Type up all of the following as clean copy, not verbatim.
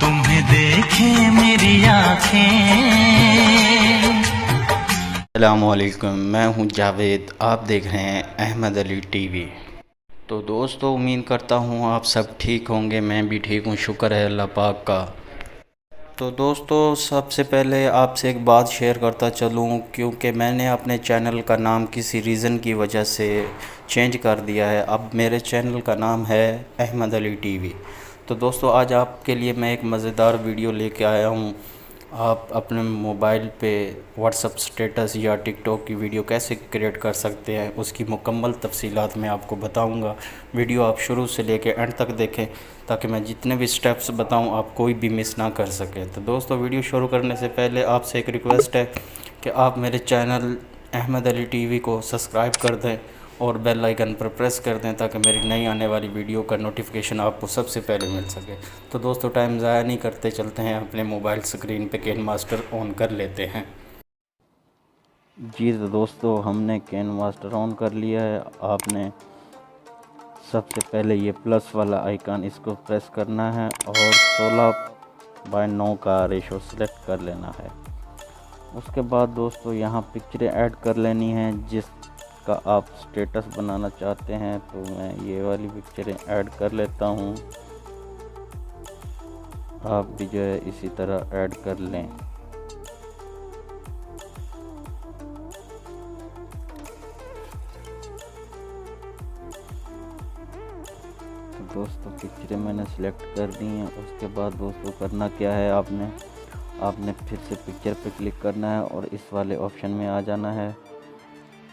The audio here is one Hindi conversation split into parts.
तुम्हें देखे मेरी आँखें। अस्सलामुअलैकुम, मैं हूं जावेद। आप देख रहे हैं अहमद अली टीवी। तो दोस्तों, उम्मीद करता हूं आप सब ठीक होंगे। मैं भी ठीक हूं, शुक्र है अल्लाह पाक का। तो दोस्तों, सबसे पहले आपसे एक बात शेयर करता चलूं, क्योंकि मैंने अपने चैनल का नाम किसी रीज़न की वजह से चेंज कर दिया है। अब मेरे चैनल का नाम है अहमद अली टीवी। तो दोस्तों, आज आपके लिए मैं एक मज़ेदार वीडियो लेके आया हूं। आप अपने मोबाइल पे व्हाट्सअप स्टेटस या टिकटॉक की वीडियो कैसे क्रिएट कर सकते हैं, उसकी मुकम्मल तफसीलात मैं आपको बताऊंगा। वीडियो आप शुरू से लेकर एंड तक देखें, ताकि मैं जितने भी स्टेप्स बताऊं आप कोई भी मिस ना कर सके। तो दोस्तों, वीडियो शुरू करने से पहले आपसे एक रिक्वेस्ट है कि आप मेरे चैनल अहमद अली टीवी को सब्सक्राइब कर दें और बेल आइकन पर प्रेस कर दें, ताकि मेरी नई आने वाली वीडियो का नोटिफिकेशन आपको सबसे पहले मिल सके। तो दोस्तों, टाइम ज़ाया नहीं करते, चलते हैं अपने मोबाइल स्क्रीन पे कैन मास्टर ऑन कर लेते हैं। जी तो दोस्तों, हमने कैन मास्टर ऑन कर लिया है। आपने सबसे पहले ये प्लस वाला आइकन, इसको प्रेस करना है और 16:9 का रेशो सेलेक्ट कर लेना है। उसके बाद दोस्तों, यहाँ पिक्चरें ऐड कर लेनी हैं जिसका आप स्टेटस बनाना चाहते हैं। तो मैं ये वाली पिक्चरें ऐड कर लेता हूँ। आप भी जो है इसी तरह ऐड कर लें। तो दोस्तों, पिक्चरें मैंने सिलेक्ट कर दी हैं। उसके बाद दोस्तों, करना क्या है, आपने फिर से पिक्चर पे क्लिक करना है और इस वाले ऑप्शन में आ जाना है।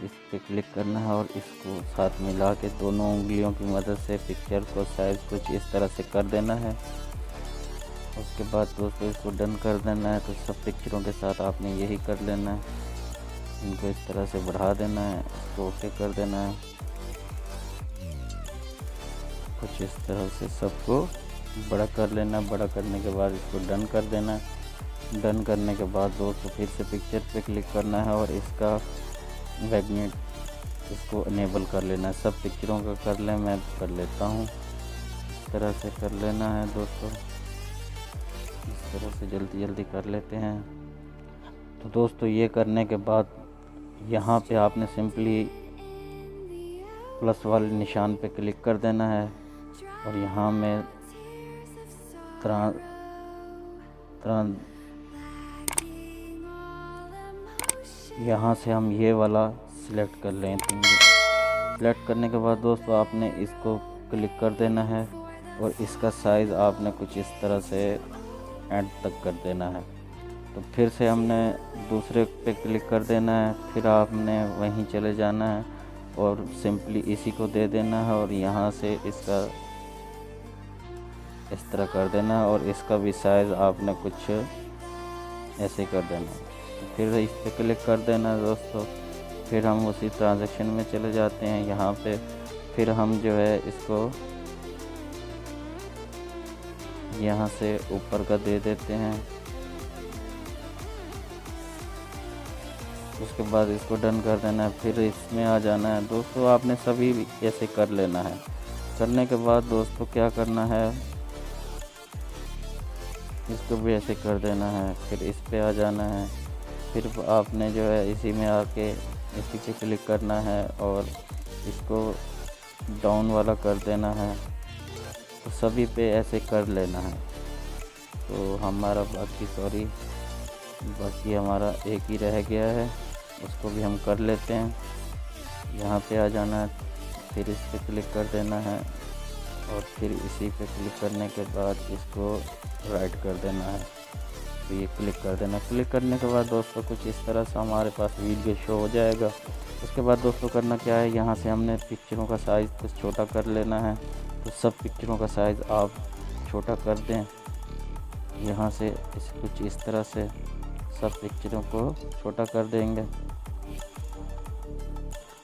इस पे क्लिक करना है और इसको साथ मिला के दोनों उंगलियों की मदद से पिक्चर को साइज़ कुछ इस तरह से कर देना है। उसके बाद दोस्तों, इसको डन कर देना है। तो सब पिक्चरों के साथ आपने यही कर लेना है। इनको इस तरह से बढ़ा देना है, इसको ओके कर देना है। कुछ इस तरह से सबको बड़ा कर लेना। बड़ा करने के बाद इसको डन कर देना। डन करने के बाद दोस्तों, फिर से पिक्चर पे क्लिक करना है और इसका मैग्नेट इसको इनेबल कर लेना है। सब पिक्चरों का कर लें, मैं कर लेता हूँ। इस तरह से कर लेना है दोस्तों, इस तरह से जल्दी जल्दी कर लेते हैं। तो दोस्तों, ये करने के बाद यहाँ पे आपने सिंपली प्लस वाले निशान पे क्लिक कर देना है और यहाँ में यहाँ से हम ये वाला सिलेक्ट कर लें। सिलेक्ट करने के बाद दोस्तों, आपने इसको क्लिक कर देना है और इसका साइज़ आपने कुछ इस तरह से एंड तक कर देना है। तो फिर से हमने दूसरे पे क्लिक कर देना है। फिर आपने वहीं चले जाना है और सिंपली इसी को दे देना है और यहाँ से इसका इस तरह कर देना है और इसका भी साइज़ आपने कुछ ऐसे कर देना है। तो फिर इस पे क्लिक कर देना है दोस्तों। फिर हम उसी ट्रांजैक्शन में चले जाते हैं। यहाँ पे फिर हम जो है इसको यहाँ से ऊपर का दे देते हैं। उसके बाद इसको डन कर देना है। फिर इसमें आ जाना है दोस्तों। आपने सभी ऐसे कर लेना है। करने के बाद दोस्तों, क्या करना है, इसको भी ऐसे कर देना है। फिर इस पे आ जाना है। फिर आपने जो है इसी में आके इसी पे क्लिक करना है और इसको डाउन वाला कर देना है। तो सभी पे ऐसे कर लेना है। तो हमारा बाकी हमारा एक ही रह गया है, उसको भी हम कर लेते हैं। यहाँ पे आ जाना है, फिर इस पे क्लिक कर देना है और फिर इसी पे क्लिक करने के बाद इसको राइट कर देना है। तो ये क्लिक कर देना। क्लिक करने के बाद दोस्तों, कुछ इस तरह से हमारे पास वीडियो शो हो जाएगा। उसके बाद दोस्तों, करना क्या है, यहाँ से हमने पिक्चरों का साइज़ कुछ छोटा कर लेना है। तो सब पिक्चरों का साइज़ आप छोटा कर दें। यहाँ से कुछ इस तरह से सब पिक्चरों को छोटा कर देंगे।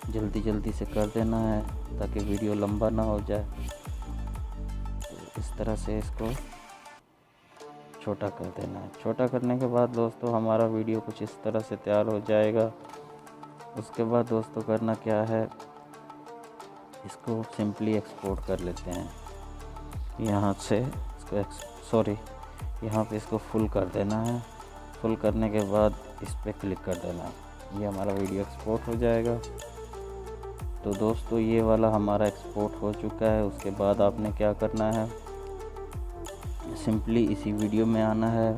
जल्दी जल्दी से कर देना है ताकि वीडियो लंबा ना हो जाए। तो इस तरह से इसको छोटा कर देना है। छोटा करने के बाद दोस्तों, हमारा वीडियो कुछ इस तरह से तैयार हो जाएगा। उसके बाद दोस्तों, करना क्या है, इसको सिंपली एक्सपोर्ट कर लेते हैं। यहाँ से इसको यहाँ पे इसको फुल कर देना है। फुल करने के बाद इस पर क्लिक कर देना है। ये हमारा वीडियो एक्सपोर्ट हो जाएगा। तो दोस्तों ये वाला हमारा एक्सपोर्ट हो चुका है। उसके बाद आपने क्या करना है, सिंपली इसी वीडियो में आना है,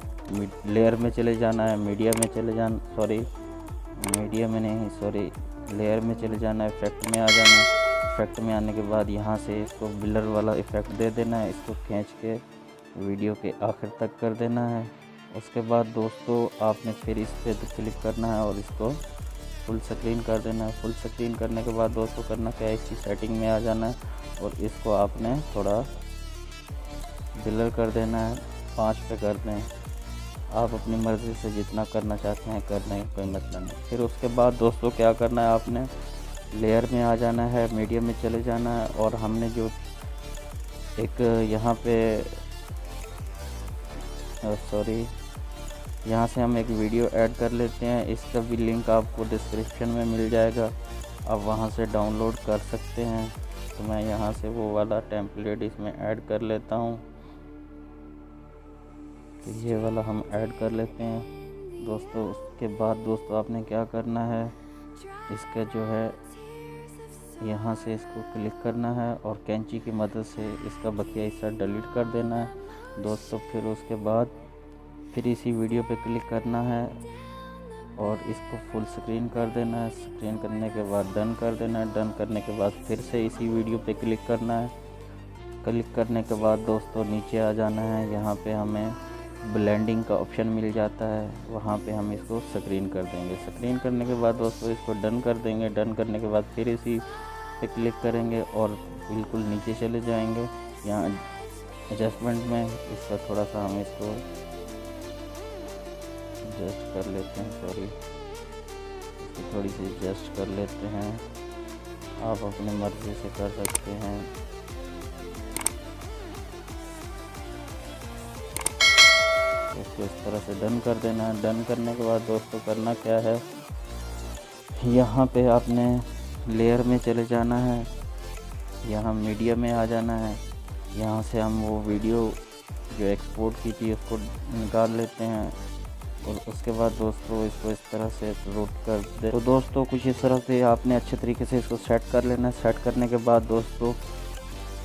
लेयर में चले जाना है, मीडिया में चले जाना, मीडिया में नहीं, लेयर में चले जाना है, इफेक्ट में आ जाना है। इफेक्ट में आने के बाद यहाँ से इसको ब्लर वाला इफ़ेक्ट दे देना है। इसको खींच के वीडियो के आखिर तक कर देना है। उसके बाद दोस्तों आपने फिर इस पर क्लिक करना है और इसको फुल स्क्रीन कर देना है। फुल स्क्रीन करने के बाद दोस्तों करना क्या है, इसकी सेटिंग में आ जाना है और इसको आपने थोड़ा ब्लर कर देना है, 5 पे कर दें। आप अपनी मर्ज़ी से जितना करना चाहते हैं कर दें, कोई मतलब नहीं। फिर उसके बाद दोस्तों क्या करना है, आपने लेयर में आ जाना है, मीडिया में चले जाना है और हमने जो एक यहाँ पे यहाँ से हम एक वीडियो ऐड कर लेते हैं। इसका भी लिंक आपको डिस्क्रिप्शन में मिल जाएगा, आप वहाँ से डाउनलोड कर सकते हैं। तो मैं यहाँ से वो वाला टेम्पलेट इसमें ऐड कर लेता हूँ। तो ये वाला हम ऐड कर लेते हैं दोस्तों। उसके बाद दोस्तों आपने क्या करना है, इसका जो है यहाँ से इसको क्लिक करना है और कैंची की मदद से इसका बकिया हिस्सा डिलीट कर देना है दोस्तों। फिर उसके बाद फिर इसी वीडियो पे क्लिक करना है और इसको फुल स्क्रीन कर देना है। स्क्रीन करने के बाद डन कर देना है। डन करने के बाद फिर से इसी वीडियो पे क्लिक करना है। क्लिक करने के बाद दोस्तों नीचे आ जाना है। यहाँ पे हमें ब्लेंडिंग का ऑप्शन मिल जाता है, वहाँ पे हम इसको स्क्रीन कर देंगे। स्क्रीन करने के बाद दोस्तों इसको डन कर देंगे। डन करने के बाद फिर इसी पे क्लिक करेंगे और बिल्कुल नीचे चले जाएंगे। यहाँ एडजस्टमेंट में इसका थोड़ा सा हम इसको एडजस्ट कर लेते हैं, इसको थोड़ी सी एडजस्ट कर लेते हैं। आप अपनी मर्ज़ी से कर सकते हैं। इसको इस तरह से डन कर देना है। डन करने के बाद दोस्तों करना क्या है, यहाँ पे आपने लेयर में चले जाना है, यहाँ मीडिया में आ जाना है। यहाँ से हम वो वीडियो जो एक्सपोर्ट की थी उसको निकाल लेते हैं और उसके बाद दोस्तों इसको इस तरह से रोट कर दे। तो दोस्तों कुछ इस तरह से आपने अच्छे तरीके से इसको सेट कर लेना है। सेट करने के बाद दोस्तों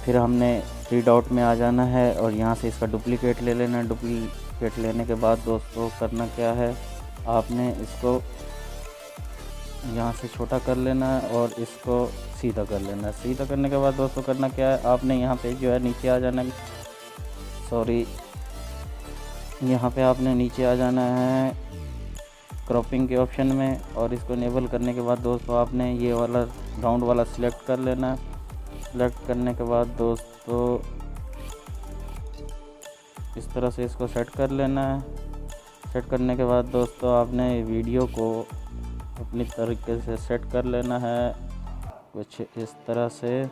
फिर हमने 3 डॉट में आ जाना है और यहाँ से इसका डुप्लीकेट ले लेना है। डुप्लीकेट लेने के बाद दोस्तों करना क्या है, आपने इसको यहाँ से छोटा कर लेना है और इसको सीधा कर लेना है। सीधा करने के बाद दोस्तों करना क्या है, आपने यहाँ पे जो है नीचे आ जाना है, यहाँ पे आपने नीचे आ जाना है क्रॉपिंग के ऑप्शन में और इसको इनेबल करने के बाद दोस्तों आपने ये वाला राउंड वाला सिलेक्ट कर लेना है। सिलेक्ट करने के बाद दोस्तों इस तरह से इसको सेट कर लेना है। सेट करने के बाद दोस्तों आपने वीडियो को अपनी तरीके से सेट कर लेना है, कुछ इस तरह से।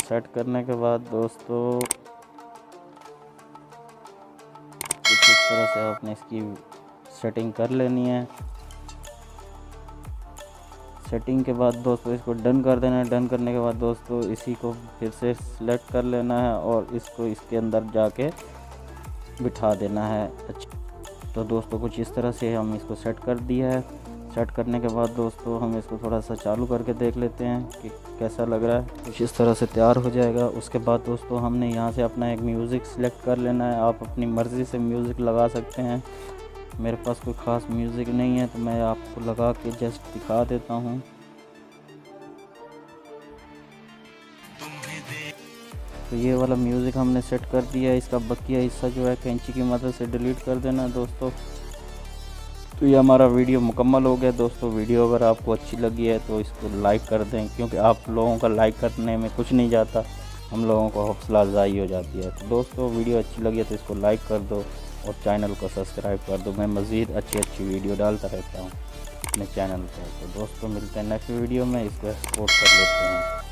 सेट करने के बाद दोस्तों कुछ इस तरह से आपने इसकी सेटिंग कर लेनी है। सेटिंग के बाद दोस्तों इसको डन कर देना है। डन करने के बाद दोस्तों इसी को फिर से सिलेक्ट कर लेना है और इसको इसके अंदर जाके बिठा देना है। अच्छा, तो दोस्तों कुछ इस तरह से हम इसको सेट कर दिया है। सेट करने के बाद दोस्तों हम इसको थोड़ा सा चालू करके देख लेते हैं कि कैसा लग रहा है। कुछ इस तरह से तैयार हो जाएगा। उसके बाद दोस्तों हमने यहाँ से अपना एक म्यूज़िक सिलेक्ट कर लेना है। आप अपनी मर्ज़ी से म्यूज़िक लगा सकते हैं। मेरे पास कोई ख़ास म्यूज़िक नहीं है तो मैं आपको लगा के जस्ट दिखा देता हूँ। तो ये वाला म्यूज़िक हमने सेट कर दिया है। इसका बकिया हिस्सा जो है कैंची की मदद से डिलीट कर देना है दोस्तों। तो ये हमारा वीडियो मुकम्मल हो गया दोस्तों। वीडियो अगर आपको अच्छी लगी है तो इसको लाइक कर दें, क्योंकि आप लोगों का लाइक करने में कुछ नहीं जाता, हम लोगों को हौसला अफजाई हो जाती है। तो दोस्तों वीडियो अच्छी लगी है तो इसको लाइक कर दो और चैनल को सब्सक्राइब कर दो। मैं मज़ीद अच्छी वीडियो डालता रहता हूँ अपने चैनल पर। तो दोस्तों मिलते हैं नेक्स्ट वीडियो में। इसको एक्सपोर्ट कर लेते हैं।